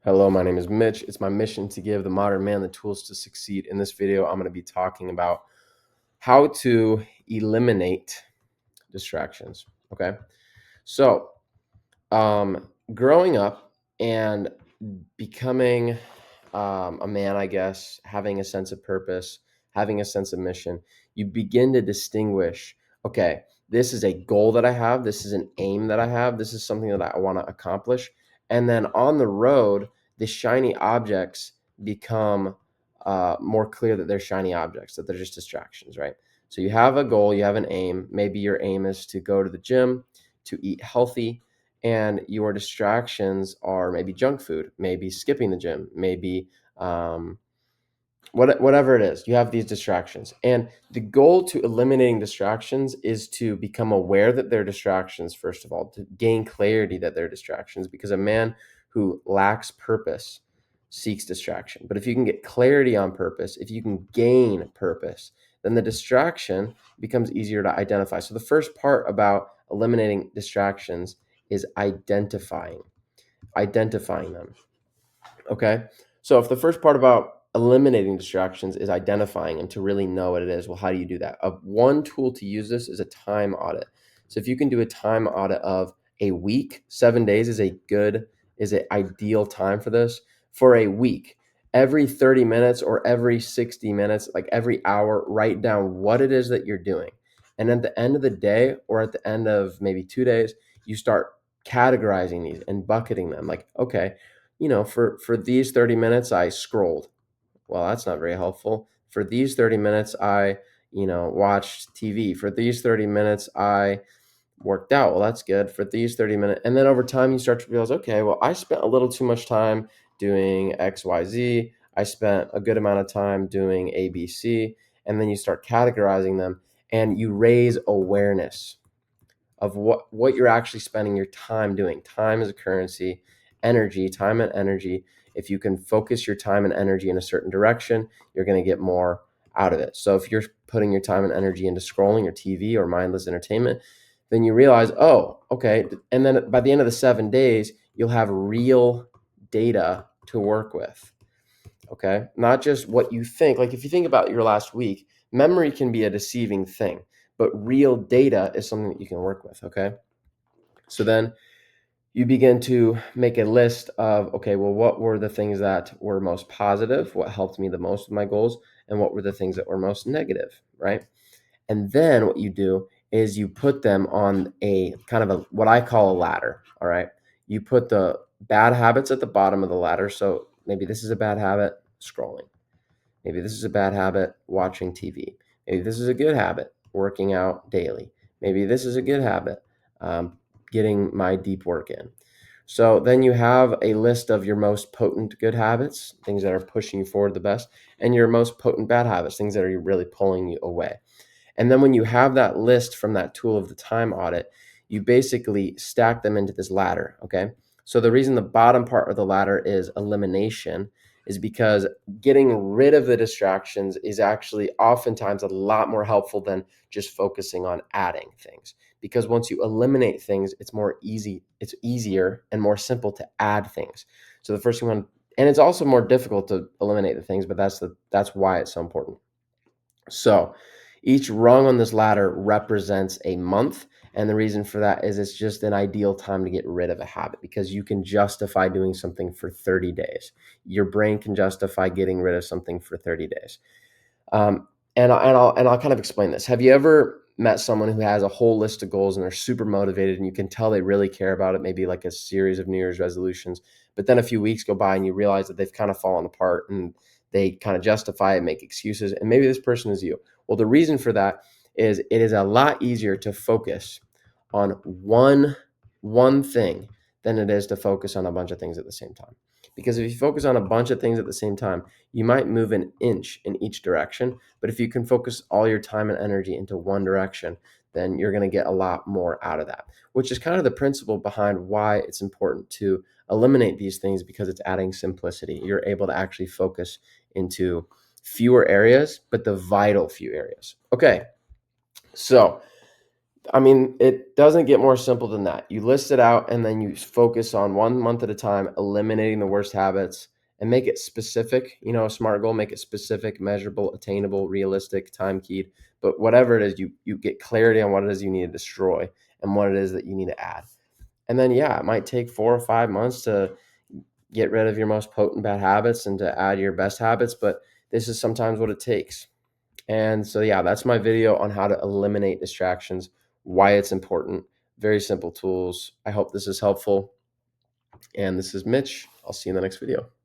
Hello, my name is Mitch. It's my mission to give the modern man the tools to succeed. In this video, I'm going to be talking about how to eliminate distractions. Okay. So, growing up and becoming a man, I guess, having a sense of purpose, having a sense of mission, you begin to distinguish, okay, this is a goal that I have, this is an aim that I have, this is something that I want to accomplish. And then on the road, the shiny objects become more clear that they're shiny objects, that they're just distractions, right? So you have a goal, you have an aim. Maybe your aim is to go to the gym, to eat healthy, and your distractions are maybe junk food, maybe skipping the gym, maybe um, whatever it is. You have these distractions, and the goal to eliminating distractions is to become aware that they're distractions. First of all, to gain clarity that they're distractions, because a man who lacks purpose seeks distraction. But if you can get clarity on purpose, if you can gain purpose, then the distraction becomes easier to identify. So the first part about eliminating distractions is identifying them. Okay. So if the first part about eliminating distractions is identifying them to really know what it is, well, how do you do that? One tool to use this is a time audit. So if you can do a time audit of a week, 7 days is an ideal time for this. For a week, every 30 minutes or every 60 minutes, like every hour, write down what it is that you're doing. And at the end of the day, or at the end of maybe 2 days, you start categorizing these and bucketing them. Like, okay, for these 30 minutes, I scrolled. Well, that's not very helpful. For these 30 minutes, I, watched TV. For these 30 minutes, I worked out. Well, that's good. For these 30 minutes. And then over time, you start to realize, okay, well, I spent a little too much time doing XYZ. I spent a good amount of time doing ABC. And then you start categorizing them and you raise awareness of what you're actually spending your time doing. Time is a currency, time and energy. If you can focus your time and energy in a certain direction, you're going to get more out of it. So if you're putting your time and energy into scrolling or TV or mindless entertainment, then you realize, oh, okay. And then by the end of the 7 days, you'll have real data to work with. Okay. Not just what you think. Like if you think about your last week, memory can be a deceiving thing, but real data is something that you can work with. Okay. So then you begin to make a list of, okay, well, what were the things that were most positive? What helped me the most with my goals? And what were the things that were most negative? Right. And then what you do is you put them on a kind of what I call a ladder. All right. You put the bad habits at the bottom of the ladder. So maybe this is a bad habit, scrolling. Maybe this is a bad habit, watching TV. Maybe this is a good habit, working out daily. Maybe this is a good habit, getting my deep work in. So then you have a list of your most potent good habits, things that are pushing you forward the best, and your most potent bad habits, things that are really pulling you away. And then when you have that list from that tool of the time audit, you basically stack them into this ladder. Okay. So the reason the bottom part of the ladder is elimination is because getting rid of the distractions is actually oftentimes a lot more helpful than just focusing on adding things. Because once you eliminate things, it's easier and more simple to add things. So the first one, and it's also more difficult to eliminate the things, but that's why it's so important. So each rung on this ladder represents a month. And the reason for that is it's just an ideal time to get rid of a habit because you can justify doing something for 30 days. Your brain can justify getting rid of something for 30 days. And I'll kind of explain this. Have you ever met someone who has a whole list of goals and they're super motivated and you can tell they really care about it, maybe like a series of New Year's resolutions, but then a few weeks go by and you realize that they've kind of fallen apart and they kind of justify it, make excuses, and maybe this person is you. Well, the reason for that is it is a lot easier to focus on one thing than it is to focus on a bunch of things at the same time. Because if you focus on a bunch of things at the same time, you might move an inch in each direction. But if you can focus all your time and energy into one direction, then you're going to get a lot more out of that, which is kind of the principle behind why it's important to eliminate these things because it's adding simplicity. You're able to actually focus into fewer areas, but the vital few areas. Okay. So I mean, it doesn't get more simple than that. You list it out and then you focus on 1 month at a time, eliminating the worst habits and make it specific. You know, a SMART goal, make it specific, measurable, attainable, realistic, time keyed. But whatever it is, you get clarity on what it is you need to destroy and what it is that you need to add. And then, yeah, it might take 4 or 5 months to get rid of your most potent bad habits and to add your best habits, but this is sometimes what it takes. And so, yeah, that's my video on how to eliminate distractions, why it's important. Very simple tools. I hope this is helpful. And this is Mitch. I'll see you in the next video.